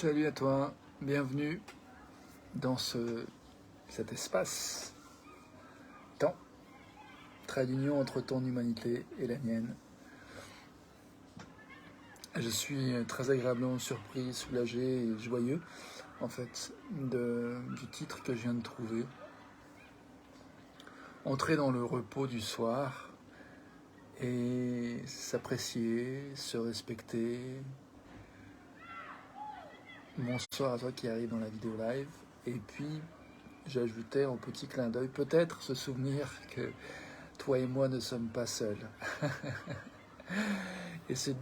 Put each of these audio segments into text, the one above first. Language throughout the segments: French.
Salut à toi, bienvenue dans cet espace temps, trait d'union entre ton humanité et la mienne. Je suis très agréablement surpris, soulagé et joyeux en fait du titre que je viens de trouver. Entrer dans le repos du soir et s'apprécier, se respecter. Bonsoir à toi qui arrive dans la vidéo live. Et puis, j'ajoutais en petit clin d'œil, peut-être se souvenir que toi et moi ne sommes pas seuls. Et c'est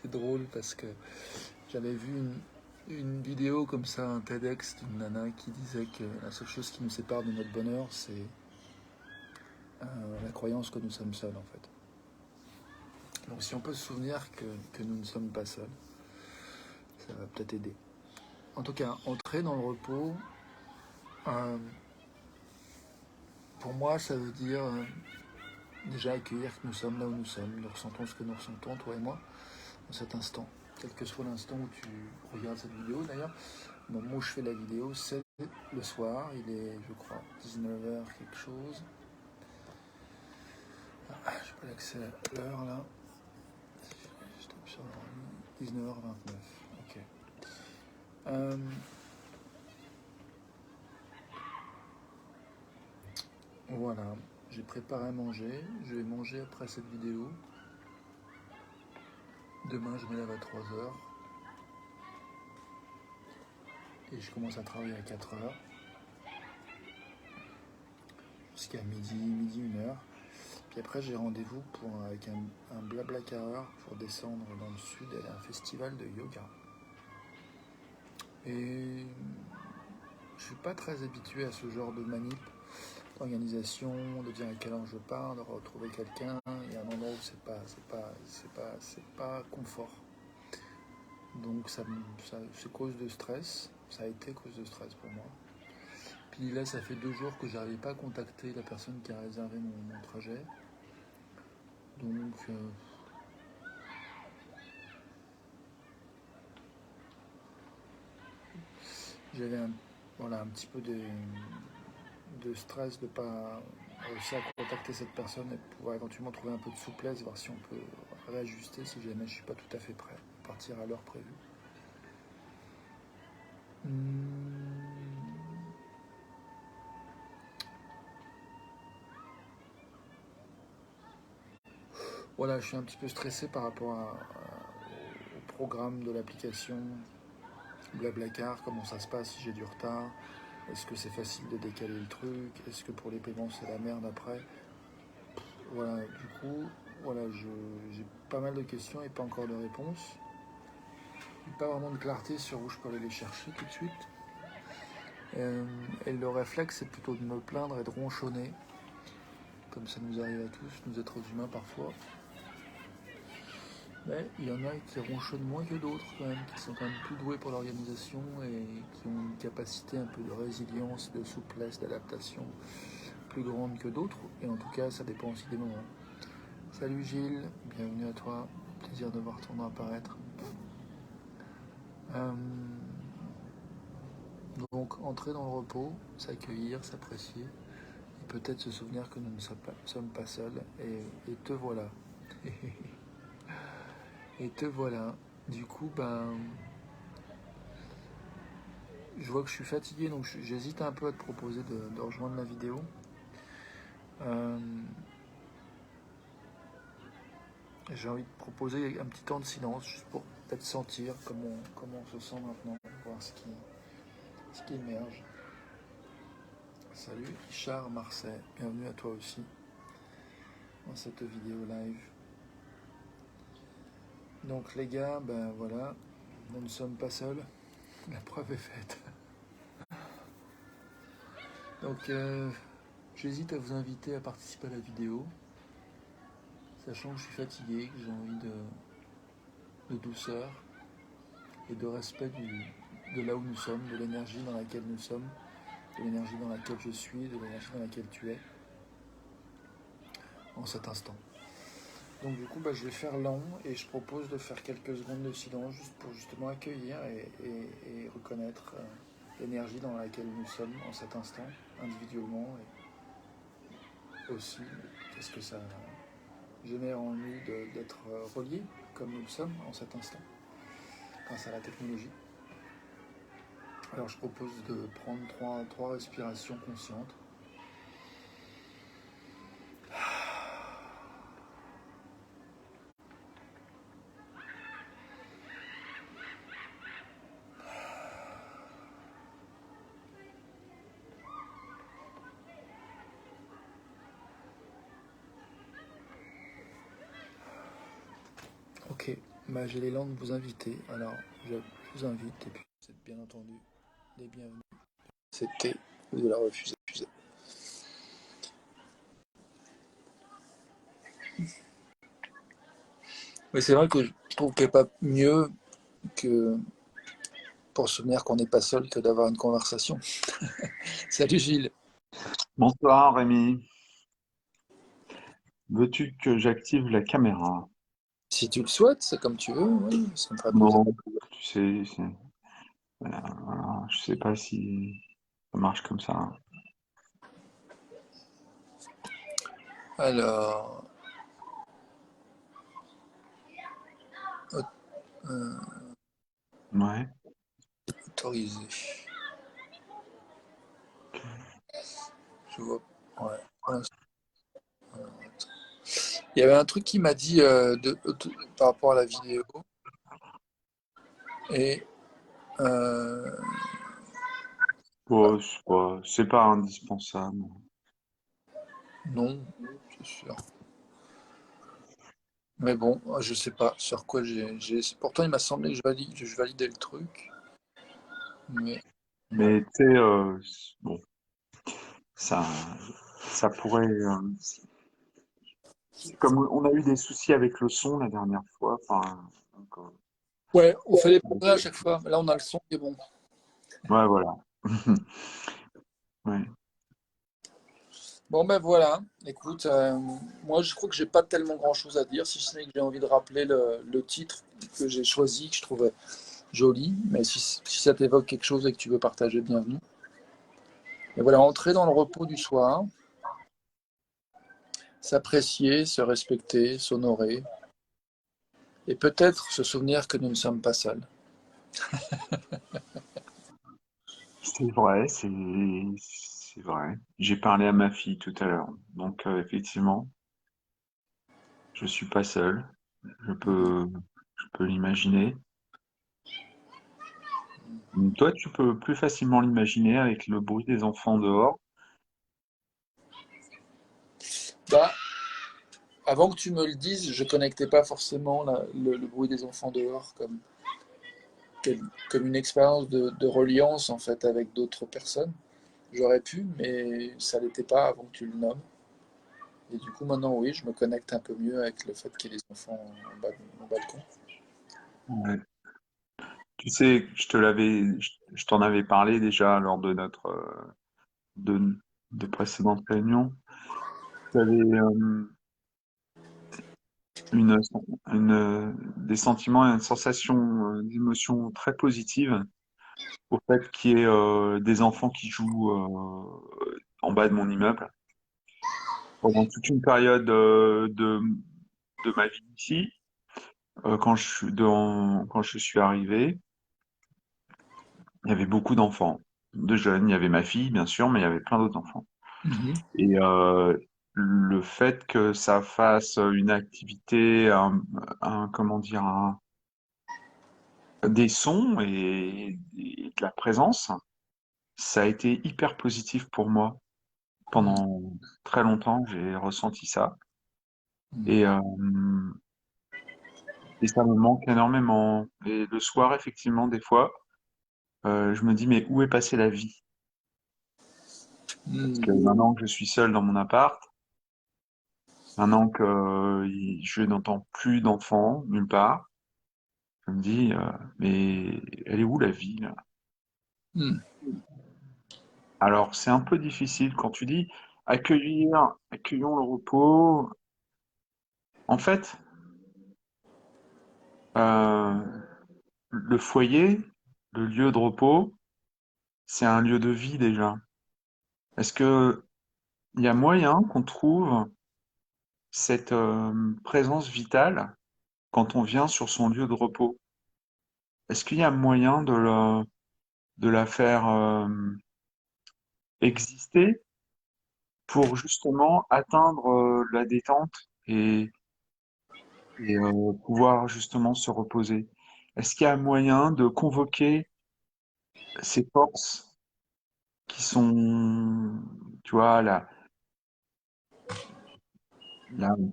drôle parce que j'avais vu une vidéo comme ça, un TEDx d'une nana qui disait que la seule chose qui nous sépare de notre bonheur, c'est la croyance que nous sommes seuls en fait. Donc si on peut se souvenir que nous ne sommes pas seuls, ça va peut-être aider. En tout cas, entrer dans le repos, pour moi, ça veut dire déjà accueillir que nous sommes là où nous sommes, nous ressentons ce que nous ressentons, toi et moi, dans cet instant. Quel que soit l'instant où tu regardes cette vidéo d'ailleurs, au moment où je fais la vidéo, c'est le soir, il est, je crois, 19h quelque chose. Je n'ai pas l'accès à l'heure là. Je tape sur 19h29. Ok. Voilà, j'ai préparé à manger. Je vais manger après cette vidéo. Demain, je me lève à 3h. Et je commence à travailler à 4h. Jusqu'à midi 1h. Puis après, j'ai rendez-vous avec un blablacareur pour descendre dans le sud et aller à un festival de yoga. Et je suis pas très habitué à ce genre de manip, d'organisation, de dire à quelle heure je pars, de retrouver quelqu'un. Il y a un endroit où c'est pas confort. Donc c'est cause de stress. Ça a été cause de stress pour moi. Puis là, ça fait 2 jours que j'arrivais pas à contacter la personne qui a réservé mon trajet. Donc j'avais un petit peu de stress de ne pas réussir à contacter cette personne et pouvoir éventuellement trouver un peu de souplesse, voir si on peut réajuster si jamais je ne suis pas tout à fait prêt à partir à l'heure prévue. Voilà, je suis un petit peu stressé par rapport au programme de l'application Blablacar, comment ça se passe si j'ai du retard, est-ce que c'est facile de décaler le truc, est-ce que pour les paiements c'est la merde après. Voilà, du coup, voilà, j'ai pas mal de questions et pas encore de réponses. Pas vraiment de clarté sur où je peux aller les chercher tout de suite. Et le réflexe, c'est plutôt de me plaindre et de ronchonner, comme ça nous arrive à tous, nous êtres humains parfois. Mais il y en a qui ronchonnent moins que d'autres quand même, qui sont quand même plus doués pour l'organisation et qui ont une capacité un peu de résilience, de souplesse, d'adaptation plus grande que d'autres. Et en tout cas, ça dépend aussi des moments. Salut Gilles, bienvenue à toi, plaisir de voir ton nom apparaître. Donc entrer dans le repos, s'accueillir, s'apprécier, et peut-être se souvenir que nous ne sommes pas seuls, et te voilà. Et te voilà. Du coup, je vois que je suis fatigué, donc j'hésite un peu à te proposer de rejoindre la vidéo. J'ai envie de proposer un petit temps de silence, juste pour peut-être sentir comment on se sent maintenant, voir ce qui émerge. Salut Richard Marseille, bienvenue à toi aussi dans cette vidéo live. Donc les gars, voilà, nous ne sommes pas seuls, la preuve est faite. Donc j'hésite à vous inviter à participer à la vidéo, sachant que je suis fatigué, que j'ai envie de douceur et de respect de là où nous sommes, de l'énergie dans laquelle nous sommes, de l'énergie dans laquelle je suis, de l'énergie dans laquelle tu es en cet instant. Donc du coup, bah, je vais faire lent et je propose de faire quelques secondes de silence juste pour justement accueillir et reconnaître l'énergie dans laquelle nous sommes en cet instant, individuellement, et aussi qu'est-ce que ça génère en nous d'être reliés comme nous le sommes en cet instant, grâce à la technologie. Alors je propose de prendre trois respirations conscientes. Ok, bah, j'ai l'élan de vous inviter. Alors je vous invite et puis vous êtes bien entendu les bienvenus. C'était de la refuser. Mais c'est vrai que je trouve qu'il n'y a pas mieux que pour se souvenir qu'on n'est pas seul que d'avoir une conversation. Salut Gilles. Bonsoir Rémi. Veux-tu que j'active la caméra? Si tu le souhaites, c'est comme tu veux, oui, ça me fera plaisir. Non, tu sais, voilà, je sais pas si ça marche comme ça. Alors, euh, Ouais. autorisé. Je vois. Ouais. Il y avait un truc qui m'a dit par rapport à la vidéo. Et euh, Bon, c'est pas indispensable. non, c'est sûr. Mais bon, je sais pas sur quoi pourtant, il m'a semblé que je validais le truc. Mais Mais tu sais, bon, ça, ça pourrait. Comme on a eu des soucis avec le son la dernière fois, enfin, donc, ouais, on fait les progrès à chaque fois. Là, on a le son qui est bon. ouais, voilà. Ouais. Bon ben voilà, écoute, moi je crois que j'ai pas tellement grand-chose à dire, si ce n'est que j'ai envie de rappeler le titre que j'ai choisi, que je trouvais joli, mais si ça t'évoque quelque chose et que tu veux partager, bienvenue. Et voilà, entrer dans le repos du soir, s'apprécier, se respecter, s'honorer, et peut-être se souvenir que nous ne sommes pas seuls. C'est vrai, c'est vrai. J'ai parlé à ma fille tout à l'heure, donc effectivement, je suis pas seul. Je peux, je peux l'imaginer. Toi, tu peux plus facilement l'imaginer avec le bruit des enfants dehors. Bah, avant que tu me le dises, je connectais pas forcément le bruit des enfants dehors comme une expérience de reliance en fait avec d'autres personnes. J'aurais pu, mais ça l'était pas avant que tu le nommes. Et du coup, maintenant, oui, je me connecte un peu mieux avec le fait qu'il y ait des enfants en bas de mon balcon. Ouais. Tu sais, je t'en avais parlé déjà lors de notre de, de précédentes réunions. J'avais une, des sentiments et une sensation, d'émotion très positive au fait qu'il y ait des enfants qui jouent en bas de mon immeuble. Pendant toute une période de ma vie ici, quand je suis arrivé, il y avait beaucoup d'enfants, de jeunes. Il y avait ma fille, bien sûr, mais il y avait plein d'autres enfants. Mhm. Et le fait que ça fasse une activité, comment dire, des sons et de la présence, ça a été hyper positif pour moi. Mhm. Pendant très longtemps, j'ai ressenti ça. Mhm. Et, euh, et ça me manque énormément. Et le soir, effectivement, des fois, je me dis, mais où est passée la vie? Parce que Mhm. maintenant que je suis seul dans mon appart, maintenant que je n'entends plus d'enfants nulle part, je me dis, mais elle est où la vie, là? Mhm. Alors, c'est un peu difficile quand tu dis accueillir, accueillons le repos. En fait, euh, le foyer, le lieu de repos, c'est un lieu de vie déjà. Est-ce que il y a moyen qu'on trouve cette présence vitale quand on vient sur son lieu de repos? Est-ce qu'il y a moyen de la faire exister pour justement atteindre la détente et pouvoir justement se reposer? Est-ce qu'il y a moyen de convoquer ces forces qui sont, tu vois, la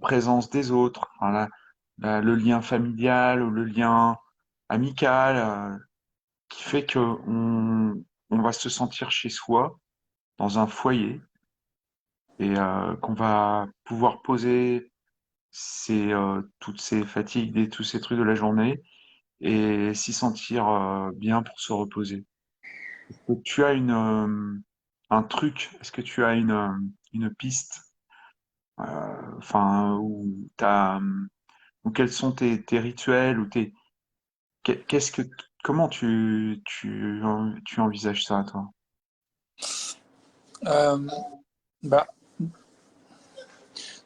présence des autres, enfin, le lien familial ou le lien amical, qui fait que on va se sentir chez soi, dans un foyer, et qu'on va pouvoir poser toutes ces fatigues et tous ces trucs de la journée et s'y sentir bien pour se reposer. Est-ce que tu as un truc, est-ce que tu as une piste, enfin, ou quels sont tes rituels ou qu'est-ce que, comment tu envisages ça, toi? Euh, bah,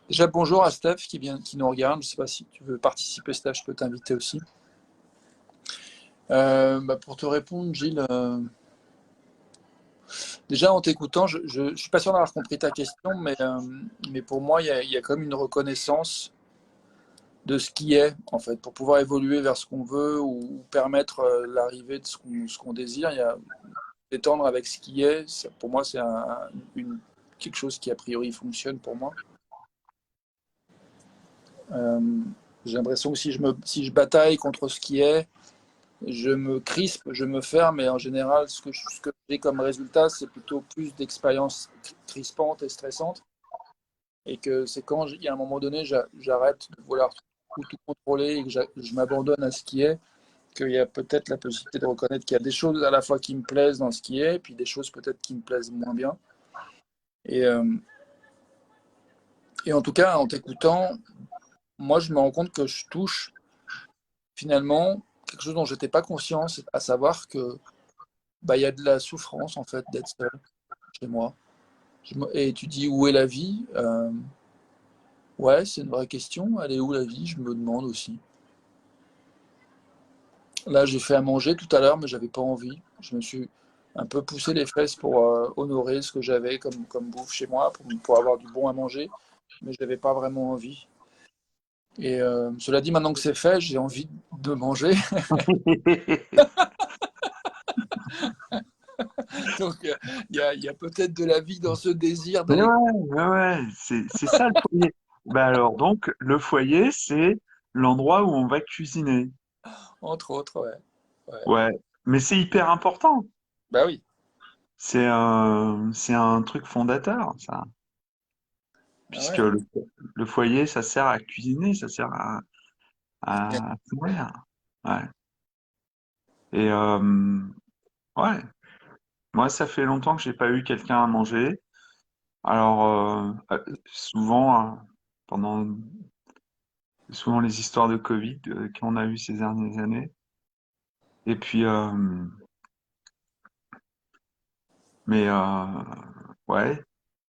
déjà, bonjour à Steph qui nous regarde. Je ne sais pas si tu veux participer, Steph, je peux t'inviter aussi. Pour te répondre, Gilles, déjà en t'écoutant, je ne suis pas sûr d'avoir compris ta question, mais pour moi, il y a comme une reconnaissance de ce qui est, en fait, pour pouvoir évoluer vers ce qu'on veut ou permettre l'arrivée de ce qu'on désire. Il y a étendre avec ce qui est. Pour moi, c'est quelque chose qui, a priori, fonctionne pour moi. Euh, j'ai l'impression que si je bataille contre ce qui est, je me crispe, je me ferme, et en général, ce que j'ai comme résultat, c'est plutôt plus d'expériences crispantes et stressantes. Et que c'est quand il y a un moment donné, j'arrête de vouloir tout contrôler et que je m'abandonne à ce qui est, qu'il y a peut-être la possibilité de reconnaître qu'il y a des choses à la fois qui me plaisent dans ce qui est, et puis des choses peut-être qui me plaisent moins bien. Et, euh, et en tout cas, en t'écoutant, moi, je me rends compte que je touche finalement quelque chose dont je n'étais pas conscient, à savoir que il y a de la souffrance en fait d'être seul chez moi. Et tu dis où est la vie? Ouais, c'est une vraie question. Elle est où la vie? Je me demande aussi. Là, j'ai fait à manger tout à l'heure, mais j'avais pas envie. Je me suis un peu poussé les fesses pour honorer ce que j'avais comme bouffe chez moi, pour avoir du bon à manger, mais je n'avais pas vraiment envie. Et cela dit, maintenant que c'est fait, j'ai envie de manger. Donc, il y a peut-être de la vie dans ce désir Mais d'aller, ouais, ouais, ouais, c'est ça le foyer. Bah alors donc le foyer, c'est l'endroit où on va cuisiner. entre autres, ouais. Ouais. Ouais, mais c'est hyper important. Bah oui. C'est un truc fondateur, ça, Ah puisque ouais. le foyer, ça sert à cuisiner, ça sert à se nourrir. Ouais. Et ouais, moi ça fait longtemps que j'ai pas eu quelqu'un à manger. Alors souvent pendant souvent les histoires de Covid qu'on a eues ces dernières années. Et puis, mais ouais,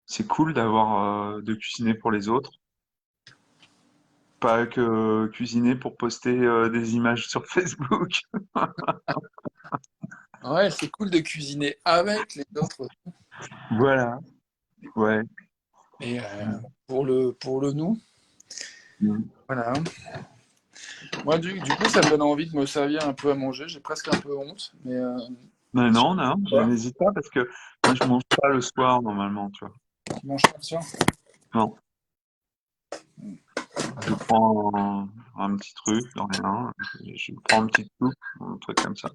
c'est cool d'avoir de cuisiner pour les autres, pas que cuisiner pour poster des images sur Facebook. Ouais, c'est cool de cuisiner avec les autres. Voilà, ouais. Et pour le nous, Mm. voilà. Moi, du coup, ça me donne envie de me servir un peu à manger. J'ai presque un peu honte, Mais je sais non, non, pas. n'hésite pas parce que moi je mange pas le soir normalement, tu vois. Tu manges pas de ça? Non, je prends un petit truc, dans rien, je prends une petite soupe, un truc comme ça.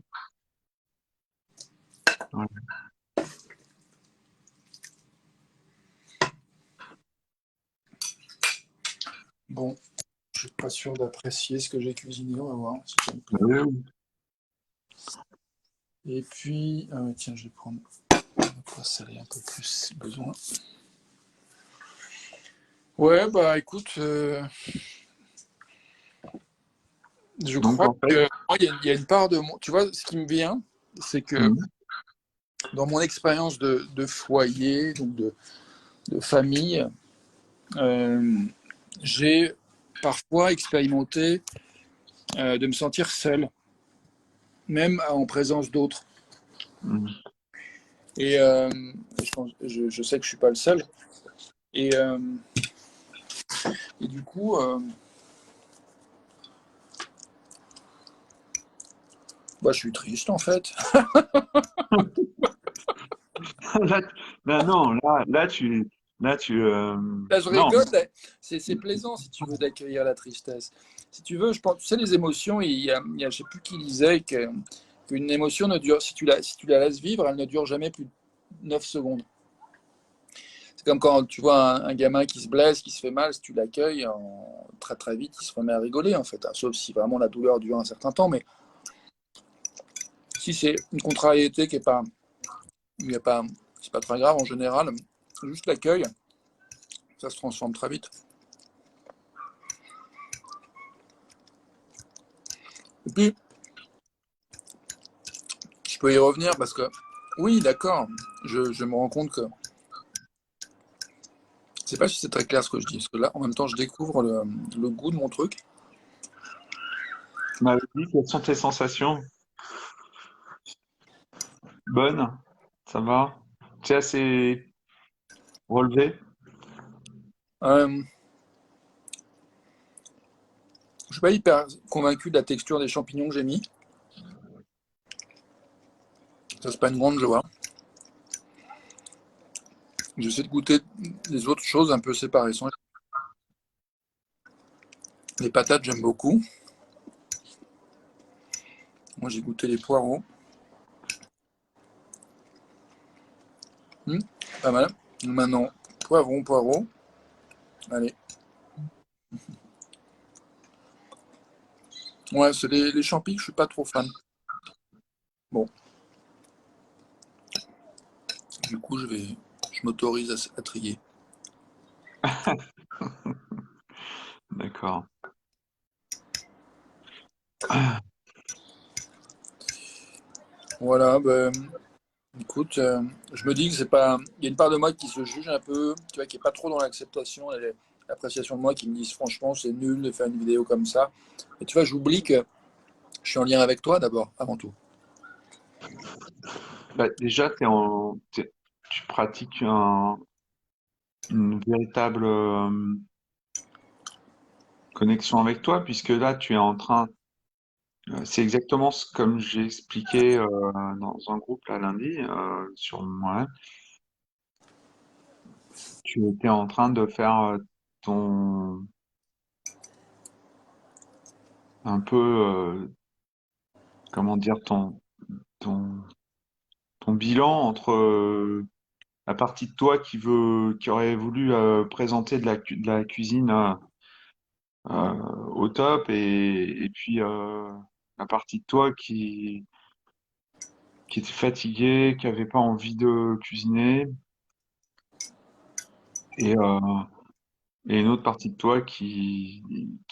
Ouais. Bon, je suis pas sûr d'apprécier ce que j'ai cuisiné. On va voir si ça me plaît. Oui, oui. Et puis, tiens, je vais prendre un pois salé un peu plus si besoin. Ouais, bah écoute, Je Donc crois en fait, que moi, il y a une part de moi. Tu vois, ce qui me vient, c'est que mhm, dans mon expérience de foyer, donc de famille, euh, j'ai parfois expérimenté de me sentir seul, même en présence d'autres. mhm. Et je sais que je suis pas le seul. Et, euh, et du coup, bah, je suis triste en fait. Là, non, là, Là, je non, rigole. C'est plaisant si tu veux d'accueillir la tristesse. Si tu veux, je pense, tu sais, les émotions, je sais plus qui disait qu'une émotion ne dure, si tu la laisses vivre, elle ne dure jamais plus de 9 secondes. C'est comme quand tu vois un gamin qui se blesse, qui se fait mal, si tu l'accueilles, très très vite, il se remet à rigoler en fait, hein, sauf si vraiment la douleur dure un certain temps. Mais si c'est une contrariété qui est pas, il y a pas, c'est pas très grave en général, juste l'accueil, ça se transforme très vite. Et puis, je peux y revenir parce que, oui, d'accord, je me rends compte que, je sais pas si c'est très clair ce que je dis, parce que là, en même temps, je découvre le goût de mon truc. tu m'avais dit quelles sont tes sensations? Bonnes? Ça va? C'est assez relevé? Euh, je suis pas hyper convaincu de la texture des champignons que j'ai mis. Ça, c'est pas une grande joie. J'essaie de goûter les autres choses un peu séparées. Les patates, j'aime beaucoup. Moi, j'ai goûté les poireaux. Pas mal. Maintenant, poivron, poireau. Allez. Ouais, c'est les champis que je suis pas trop fan. Bon, du coup, je m'autorise à trier. D'accord. Voilà, ben, écoute, je me dis que c'est pas. Il y a une part de moi qui se juge un peu, tu vois, qui est pas trop dans l'acceptation et l'appréciation de moi, qui me disent franchement, c'est nul de faire une vidéo comme ça. Et tu vois, j'oublie que je suis en lien avec toi d'abord, avant tout. Bah, déjà, tu pratiques une véritable connexion avec toi, puisque là, tu es en train, c'est exactement comme j'ai expliqué dans un groupe là lundi sur moi. Tu étais en train de faire ton, un peu, comment dire, ton, ton bilan entre la partie de toi qui aurait voulu présenter de la cuisine au top et puis la partie de toi qui était fatiguée, qui avait pas envie de cuisiner et, euh, et une autre partie de toi qui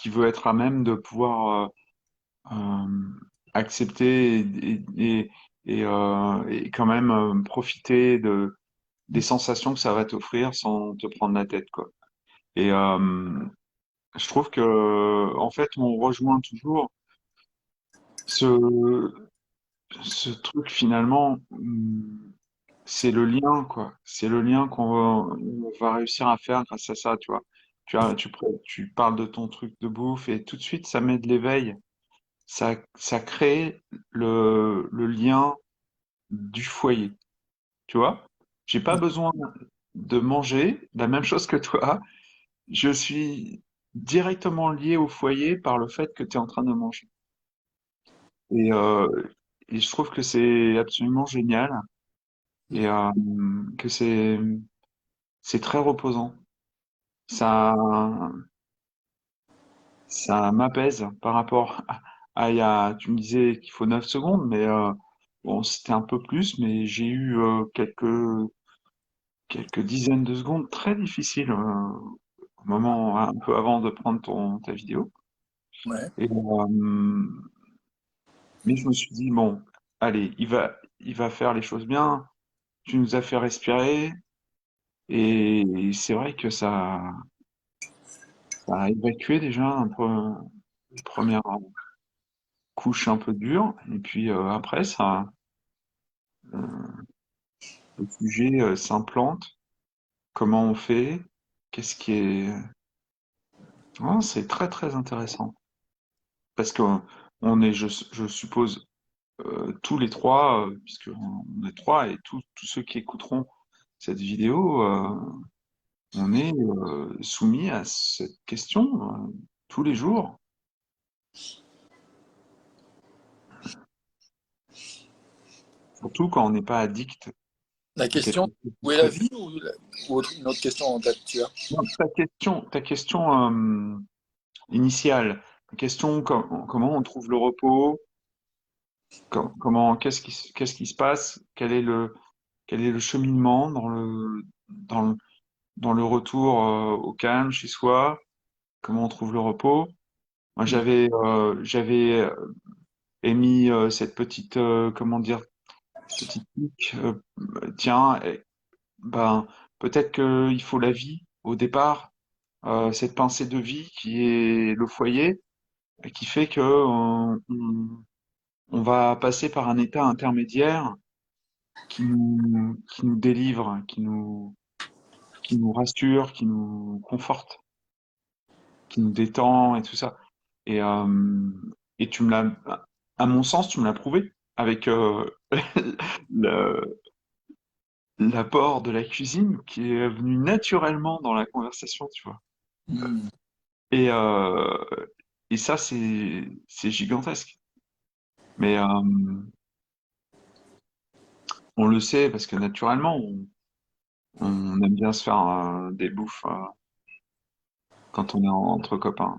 veut être à même de pouvoir accepter et quand même profiter des sensations que ça va t'offrir sans te prendre la tête, quoi. Et je trouve que, en fait, on rejoint toujours ce, ce truc finalement, c'est le lien, quoi. C'est le lien on va réussir à faire grâce à ça, tu vois. Tu parles de ton truc de bouffe et tout de suite, ça met de l'éveil. Ça crée le lien du foyer, tu vois. J'ai pas besoin de manger la même chose que toi. Je suis directement lié au foyer par le fait que tu es en train de manger. Et, euh, et je trouve que c'est absolument génial et que c'est très reposant. Ça, ça m'apaise par rapport à tu me disais qu'il faut 9 secondes, mais bon, c'était un peu plus, mais j'ai eu quelques dizaines de secondes très difficiles au moment un peu avant de prendre ta vidéo. Ouais. Et, mais je me suis dit, bon, allez, il va faire les choses bien. Tu nous as fait respirer. Et c'est vrai que ça a évacué déjà un peu une première couche un peu dure. Et puis après, euh, le sujet s'implante. Comment on fait? Qu'est-ce qui est... Ah, c'est très très intéressant. Parce que on est, je suppose, tous les trois, puisque on est trois, et tous ceux qui écouteront cette vidéo, on est soumis à cette question tous les jours. Surtout quand on n'est pas addict La à quelque question, chose de où est la très... vie ou une autre question en tête tu as? Non, ta question initiale, la question comment on trouve le repos, comment, qu'est-ce qui se passe, quel est le cheminement dans le retour au calme chez soi, comment on trouve le repos. Moi, Mm. j'avais émis cette petite, comment dire, petite pique, tiens, ben, peut-être qu'il faut la vie au départ, cette pincée de vie qui est le foyer, et qui fait que on va passer par un état intermédiaire qui nous délivre, qui nous rassure, qui nous conforte, qui nous détend et tout ça. Et, euh, et à mon sens, tu me l'as prouvé avec le- l'apport de la cuisine qui est venu naturellement dans la conversation, tu vois. Mm. Et, euh, et ça, c'est gigantesque. Mais on le sait parce que naturellement, on aime bien se faire des bouffes quand on est entre copains.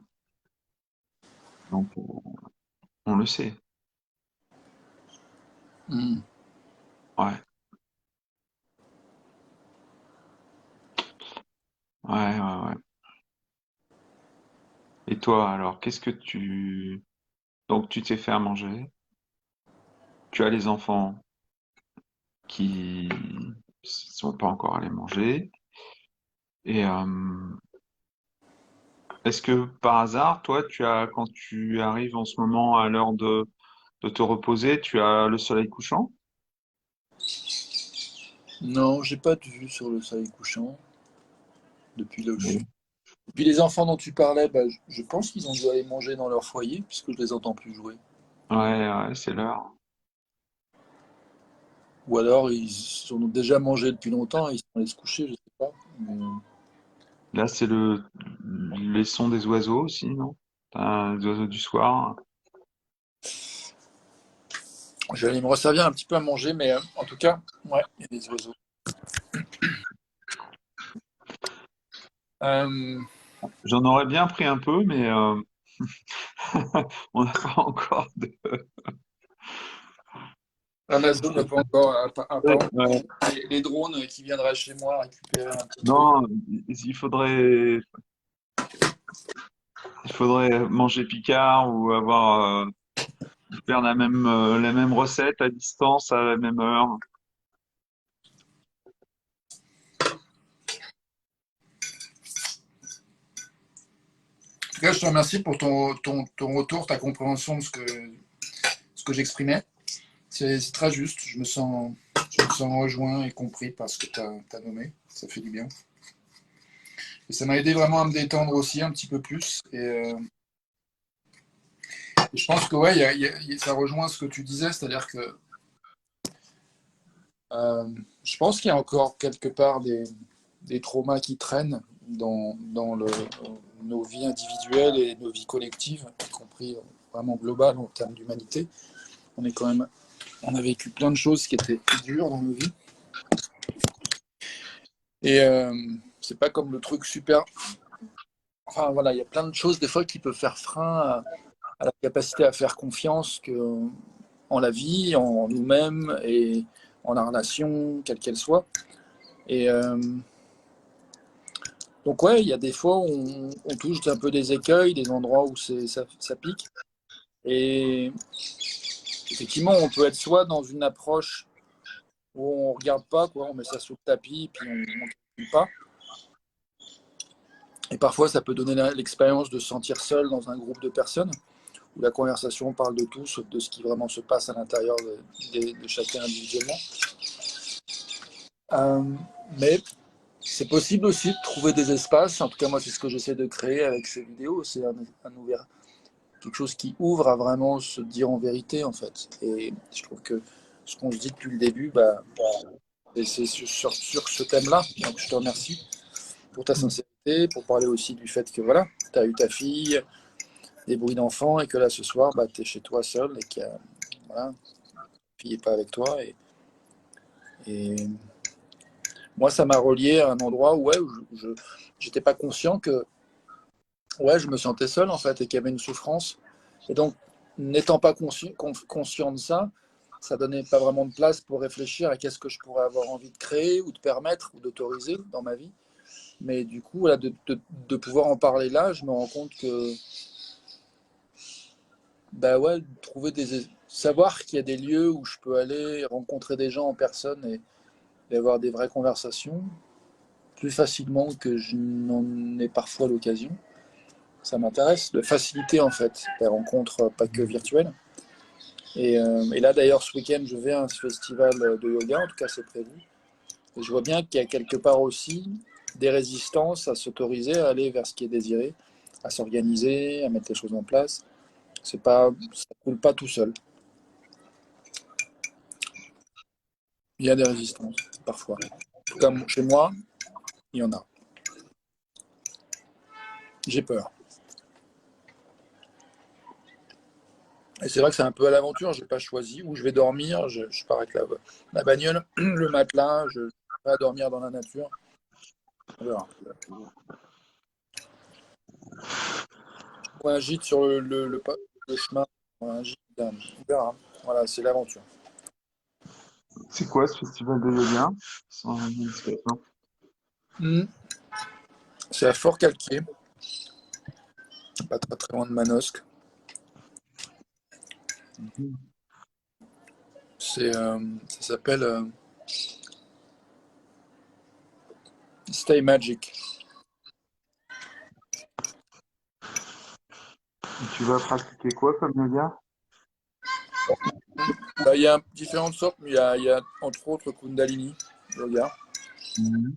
Donc, on le sait. Mm. Ouais, ouais, ouais, ouais. Et toi, alors, qu'est-ce que tu... Donc, tu t'es fait à manger. Tu as les enfants qui sont pas encore allés manger. Et est-ce que par hasard, toi, quand tu arrives en ce moment à l'heure de te reposer, tu as le soleil couchant? Non, j'ai pas de vue sur le soleil couchant depuis là où je suis. Oui. Et puis les enfants dont tu parlais, bah, je pense qu'ils ont dû aller manger dans leur foyer puisque je les entends plus jouer. Ouais, ouais, c'est l'heure. Ou alors ils ont déjà mangé depuis longtemps et ils sont allés se coucher, je sais pas. Là, c'est les sons des oiseaux aussi, non? Les oiseaux du soir. Je vais aller me resservir un petit peu à manger, mais en tout cas, ouais, il y a des oiseaux. Euh, J'en aurais bien pris un peu, mais on n'a pas encore de... Amazon n'a pas encore, Ouais, ouais. les drones qui viendraient chez moi récupérer un peu de trucs. Non, il faudrait manger Picard ou faire la même recette à distance à la même heure. En tout cas, je te remercie pour ton retour, ta compréhension de ce que j'exprimais. C'est très juste. Je me sens rejoint et compris par ce que tu as nommé. Ça fait du bien. Et ça m'a aidé vraiment à me détendre aussi un petit peu plus. Et je pense que ouais, ça rejoint ce que tu disais, c'est-à-dire que je pense qu'il y a encore quelque part des traumas qui traînent dans nos vies individuelles et nos vies collectives, y compris vraiment globales en termes d'humanité. On a vécu plein de choses qui étaient dures dans nos vies. Et c'est pas comme le truc super. Enfin voilà, il y a plein de choses des fois qui peuvent faire frein à la capacité à faire confiance en la vie, en nous-mêmes et en la relation, quelle qu'elle soit. Et Donc ouais, il y a des fois où on touche un peu des écueils, des endroits où ça pique. Et effectivement, on peut être soit dans une approche où on regarde pas, quoi, on met ça sous le tapis, puis on calcule pas. Et parfois, ça peut donner l'expérience de se sentir seul dans un groupe de personnes, où la conversation parle de tout, sauf de ce qui vraiment se passe à l'intérieur de chacun individuellement. Euh, mais c'est possible aussi de trouver des espaces, en tout cas moi c'est ce que j'essaie de créer avec ces vidéos, c'est quelque chose qui ouvre à vraiment se dire en vérité en fait. Et je trouve que ce qu'on se dit depuis le début, bah, c'est sur ce thème-là. Donc je te remercie pour ta sincérité, pour parler aussi du fait que voilà, tu as eu ta fille, des bruits d'enfants et que là ce soir, bah, tu es chez toi seul et que voilà, ta fille n'est pas avec toi. Et moi ça m'a relié à un endroit où, ouais, où je n'étais pas conscient que ouais, je me sentais seul en fait et qu'il y avait une souffrance. Et donc, n'étant pas conscient de ça, ça donnait pas vraiment de place pour réfléchir à qu'est-ce que je pourrais avoir envie de créer ou de permettre ou d'autoriser dans ma vie. Mais du coup, là, de pouvoir en parler là, je me rends compte que, bah ouais, savoir qu'il y a des lieux où je peux aller rencontrer des gens en personne et avoir des vraies conversations plus facilement que je n'en ai parfois l'occasion. Ça m'intéresse de faciliter en fait les rencontres, pas que virtuelles. Et là d'ailleurs ce week-end je vais à un festival de yoga, en tout cas c'est prévu. Et je vois bien qu'il y a quelque part aussi des résistances à s'autoriser à aller vers ce qui est désiré, à s'organiser, à mettre les choses en place. C'est pas, ça ne coule pas tout seul. Il y a des résistances parfois. En tout cas chez moi, il y en a. J'ai peur. Et c'est vrai que c'est un peu à l'aventure, je n'ai pas choisi où je vais dormir, je pars avec la bagnole, le matelas, je vais pas dormir dans la nature. On verra. Ou un gîte sur le chemin, ou un gîte, on verra. Voilà, c'est l'aventure. C'est quoi ce festival de yoga? Sans indiscrétion. Hmm. C'est à Fort-Calquier, pas très, très loin de Manosque. Ça s'appelle Stay Magic. Et tu vas pratiquer quoi comme yoga? Bah, il y a différentes sortes, mais il y a entre autres Kundalini Yoga. Mhm.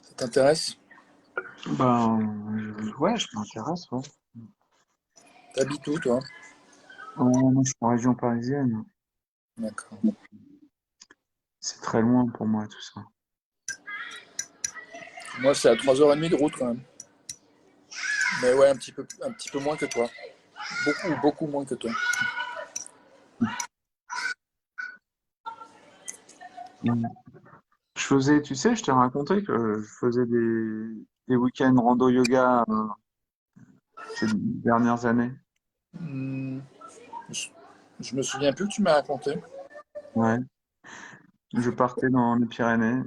Ça t'intéresse? Ouais, je m'intéresse, ouais. T'habites où, toi? Moi, je suis en région parisienne. D'accord. C'est très loin pour moi, tout ça. Moi, c'est à 3h30 de route quand même. Mais ouais, un petit peu moins que toi. Beaucoup, beaucoup moins que toi. Mhm. Je faisais, tu sais, je t'ai raconté que je faisais des week-ends rando yoga ces dernières années. Hmm, je, je me souviens plus que tu m'as raconté. Ouais. Je partais dans les Pyrénées.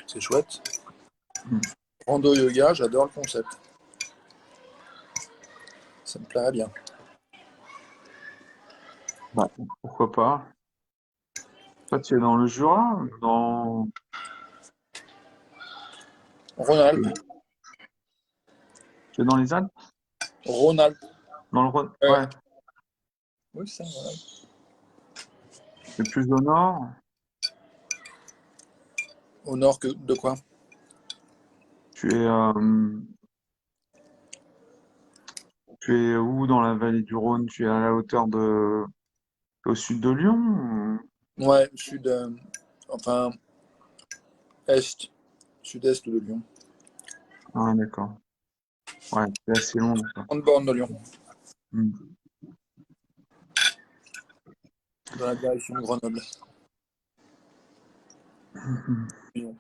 C'est chouette. Mhm. Rando yoga, j'adore le concept. Ça me plairait bien. Bah, pourquoi pas? Toi, tu es dans le Jura, Rhône-Alpes. tu es dans les Alpes, Rhône-Alpes. dans le Rhône. Ouais. Ouais. Oui, c'est ça, voilà. Tu es plus au nord. Au nord que de quoi? Tu es, tu es où dans la vallée du Rhône? Tu es à la hauteur au sud de Lyon? Ouais, sud, enfin, est, sud-est de Lyon. Ah, d'accord. Ouais, c'est assez long, d'accord. En borne de Lyon, Hmm. dans la direction de Grenoble. Mhm. Lyon.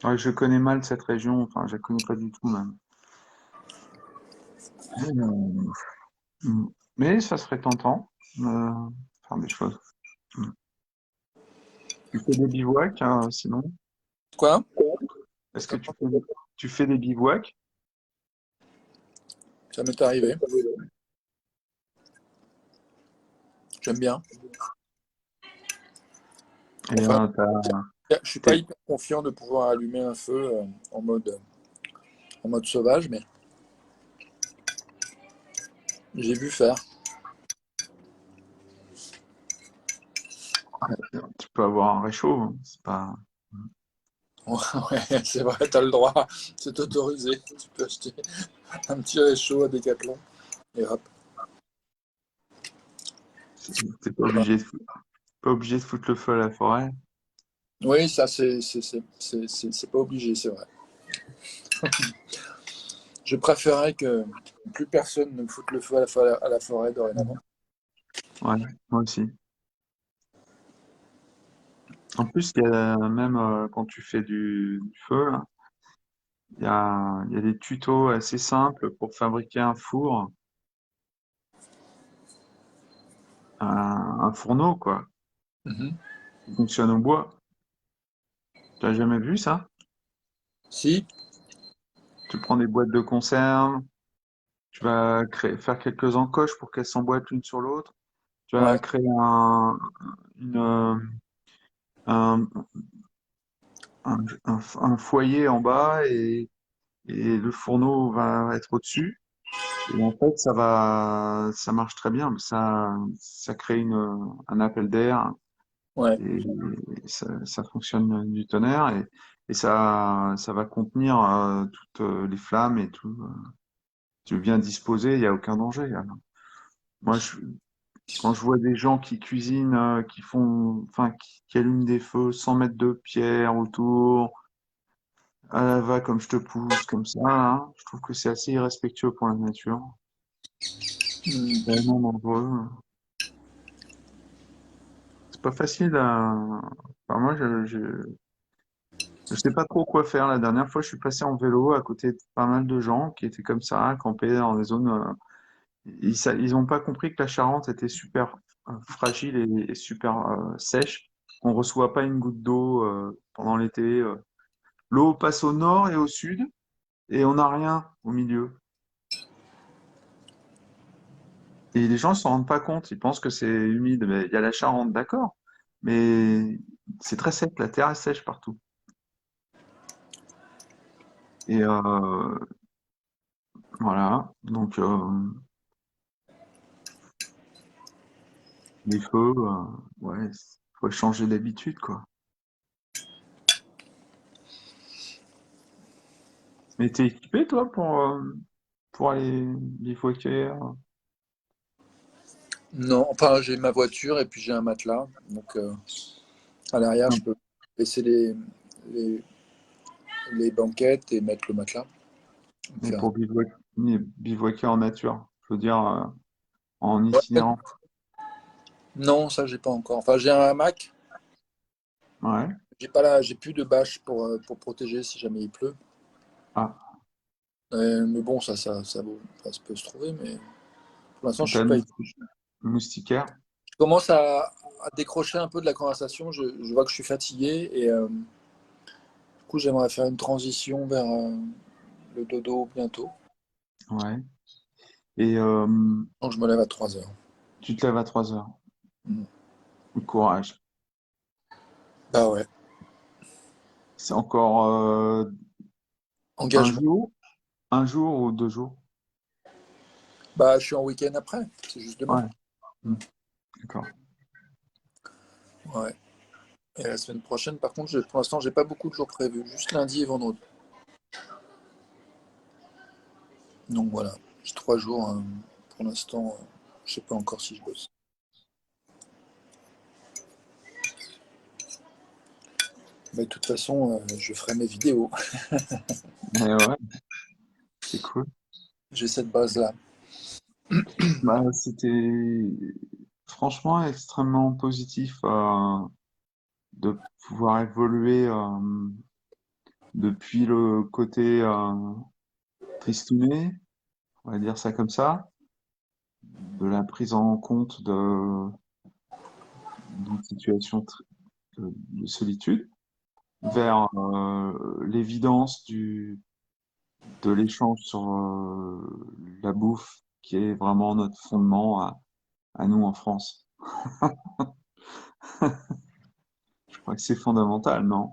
Ouais, je connais mal cette région, enfin, je la connais pas du tout même. Euh, Mais ça serait tentant de faire des choses. Mm. Tu fais des bivouacs, sinon? Quoi? Est-ce que tu fais des bivouacs? Ça m'est arrivé. J'aime bien. Et Enfin, t'as, je suis pas t'es- hyper confiant de pouvoir allumer un feu en mode sauvage, mais j'ai vu faire. tu peux avoir un réchaud, hein, c'est pas. Ouais, c'est vrai, t'as le droit. C'est autorisé. Tu peux acheter un petit réchaud à Decathlon et hop. T'es pas obligé de foutre le feu à la forêt. Oui, ça, c'est pas obligé, c'est vrai. Je préférerais que plus personne ne me foute le feu à la forêt dorénavant. Ouais, moi aussi. En plus, il y a même quand tu fais du feu, là, il y a des tutos assez simples pour fabriquer un four, un fourneau, quoi, Mhm. qui fonctionne au bois. Tu as jamais vu ça? Si, Tu prends des boîtes de conserve, tu vas faire quelques encoches pour qu'elles s'emboîtent l'une sur l'autre. Tu vas ouais, créer une, un, un foyer en bas et le fourneau va être au-dessus. Et en fait, ça marche très bien. Ça crée un appel d'air ouais, et ça fonctionne du tonnerre et ça va contenir toutes les flammes et tout. Tu es bien disposé, il n'y a aucun danger. Alors, moi, quand je vois des gens qui cuisinent, enfin, qui allument des feux sans mettre de pierre autour, à la va comme je te pousse, comme ça, hein, je trouve que c'est assez irrespectueux pour la nature. hmm, Tellement dangereux. C'est pas facile enfin, moi, je sais pas trop quoi faire. La dernière fois, je suis passé en vélo à côté de pas mal de gens qui étaient comme ça, campés dans des zones. Ils ont pas compris que la Charente était super fragile et super sèche. On reçoit pas une goutte d'eau pendant l'été. L'eau passe au nord et au sud et on n'a rien au milieu. Et les gens s'en rendent pas compte. Ils pensent que c'est humide. Mais il y a la Charente, d'accord. Mais c'est très sec. La terre est sèche partout. Et voilà. Donc les feux, ouais, faut changer d'habitude, quoi. Mais t'es équipé, toi, pour aller bivouaquer? non, enfin, j'ai ma voiture et puis j'ai un matelas. Donc, à l'arrière, je Non. peux laisser les, les banquettes et mettre le matelas. Mais Faire. pour bivouaquer en nature, je veux dire, en Ouais, itinérant. non, ça, j'ai pas encore. Enfin, j'ai un hamac. Ouais. J'ai plus de bâche pour protéger si jamais il pleut. Ah, Mais bon, ça peut se trouver, mais pour l'instant, je t'as suis le pas. moustiquaire? Je commence à décrocher un peu de la conversation. Je vois que je suis fatigué et du coup, j'aimerais faire une transition vers le dodo bientôt. Ouais. Et Donc, je me lève à 3 heures. tu te lèves à 3 heures. Mm. Courage. Bah ouais, C'est encore un engagement. jour, un jour ou 2 jours? Bah, je suis en week-end après. C'est juste demain. Ouais. Hmm, d'accord. Ouais. Et la semaine prochaine, par contre, pour l'instant, j'ai pas beaucoup de jours prévus. Juste lundi et vendredi. Donc voilà, j'ai 3 jours. Pour l'instant, je sais pas encore si je bosse. Mais de toute façon, je ferai mes vidéos. Mais ouais, c'est cool. J'ai cette base-là. Bah, c'était franchement extrêmement positif de pouvoir évoluer depuis le côté tristouné on va dire ça comme ça, de la prise en compte d'une situation de solitude, vers l'évidence de l'échange sur la bouffe, qui est vraiment notre fondement à nous en France. Je crois que c'est fondamental, non?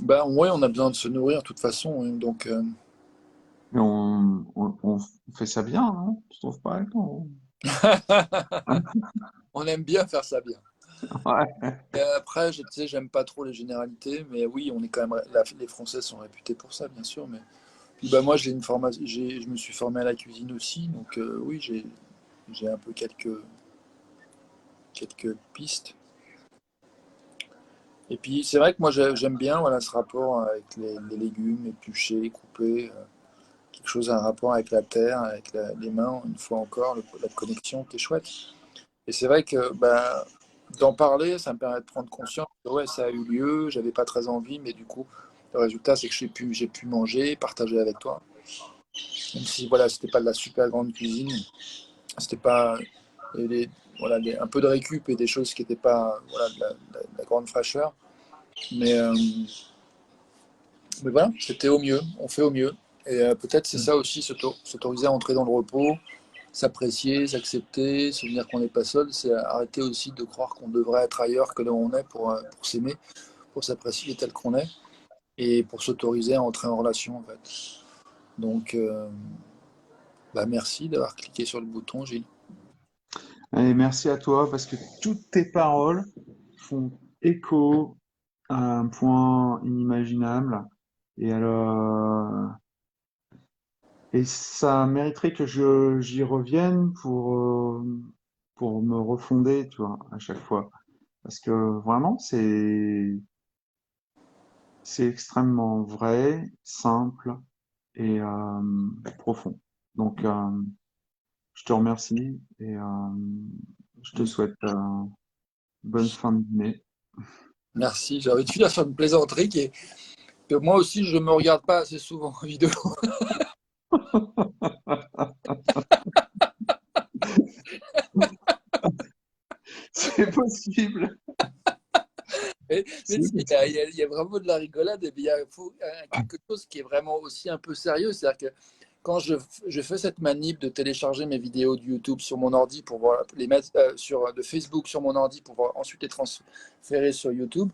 Ben ouais, on a besoin de se nourrir de toute façon, hein, donc Mais on fait ça bien, non? Tu trouves pas? Non. on aime bien faire ça bien. Ouais. Et après, tu sais, j'aime pas trop les généralités, mais oui, on est quand même, les Français sont réputés pour ça, bien sûr. Mais puis, bah, moi, j'ai une formation, je me suis formé à la cuisine aussi, donc oui, j'ai un peu quelques pistes. Et puis, c'est vrai que moi, j'aime bien, voilà, ce rapport avec les légumes épluchés, coupés, quelque chose, un rapport avec la terre, avec les mains, une fois encore, la connexion qui est chouette. Et c'est vrai que bah, d'en parler, ça me permet de prendre conscience que ouais, ça a eu lieu, j'avais pas très envie, mais du coup, le résultat, c'est que j'ai pu manger, partager avec toi. Même si voilà, c'était pas de la super grande cuisine, c'était pas et voilà, un peu de récup et des choses qui n'étaient pas voilà, de la grande fraîcheur. Mais, euh, mais voilà, c'était au mieux, on fait au mieux. Et peut-être c'est ça aussi, s'autoriser à entrer dans le repos, s'apprécier, s'accepter, se dire qu'on n'est pas seul, c'est arrêter aussi de croire qu'on devrait être ailleurs que là où on est pour s'aimer, pour s'apprécier tel qu'on est et pour s'autoriser à entrer en relation en fait. Donc, bah merci d'avoir cliqué sur le bouton, Gilles. Et merci à toi parce que toutes tes paroles font écho à un point inimaginable et et ça mériterait que j'y revienne pour me refonder, tu vois, à chaque fois. Parce que vraiment, c'est extrêmement vrai, simple et profond. Donc, je te remercie et je te souhaite bonne fin de dîner. Merci, j'ai envie de finir sur une plaisanterie qui est que moi aussi je me regarde pas assez souvent en vidéo. C'est possible. Mais C'est il y, possible. il y a vraiment de la rigolade et puis il y a quelque chose qui est vraiment aussi un peu sérieux, c'est-à-dire que quand je fais cette manip de télécharger mes vidéos de YouTube sur mon ordi pour voir les mettre de Facebook sur mon ordi pour voir, ensuite les transférer sur YouTube,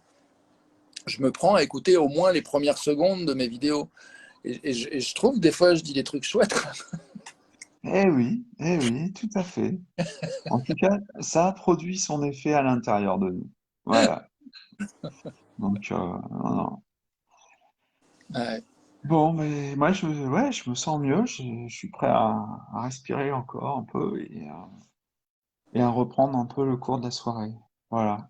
je me prends à écouter au moins les premières secondes de mes vidéos. Et je trouve des fois je dis des trucs chouettes. Eh oui, tout à fait. En tout cas, ça a produit son effet à l'intérieur de nous. Voilà. Donc, non, non. Ouais. Bon, mais moi, ouais, je me sens mieux. Je suis prêt à respirer encore un peu et à reprendre un peu le cours de la soirée. Voilà.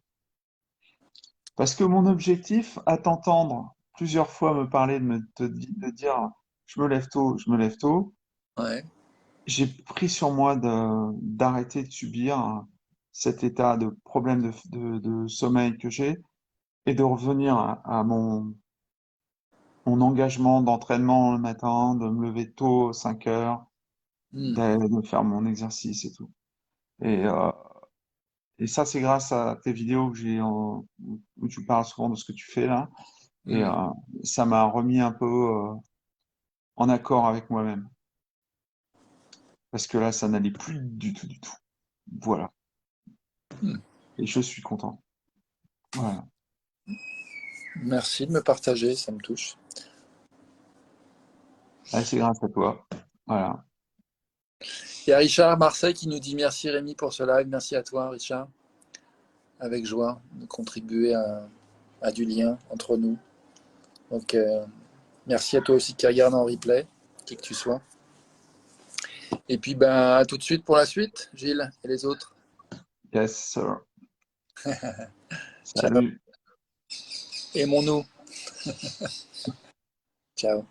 Parce que mon objectif, à t'entendre plusieurs fois me parler, de dire je me lève tôt, Ouais. j'ai pris sur moi d'arrêter de subir cet état de problème de sommeil que j'ai et de revenir à mon engagement d'entraînement le matin, de me lever tôt, 5 heures, Hmm. de faire mon exercice et tout. Et, euh, et ça, c'est grâce à tes vidéos où tu parles souvent de ce que tu fais là. Et Hmm. ça m'a remis un peu en accord avec moi-même. Parce que là, ça n'allait plus du tout, du tout. Voilà. Hmm. Et je suis content. Voilà. Merci de me partager, ça me touche. Ah, c'est grâce à toi. Voilà. Il y a Richard Marseille qui nous dit merci Rémi pour ce live. Merci à toi, Richard. Avec joie de contribuer à du lien entre nous. Donc, merci à toi aussi qui regarde en replay, qui que tu sois. Et puis, ben, à tout de suite pour la suite, Gilles et les autres. Yes, sir. Ciao. Salut. Aimons-nous. Ciao.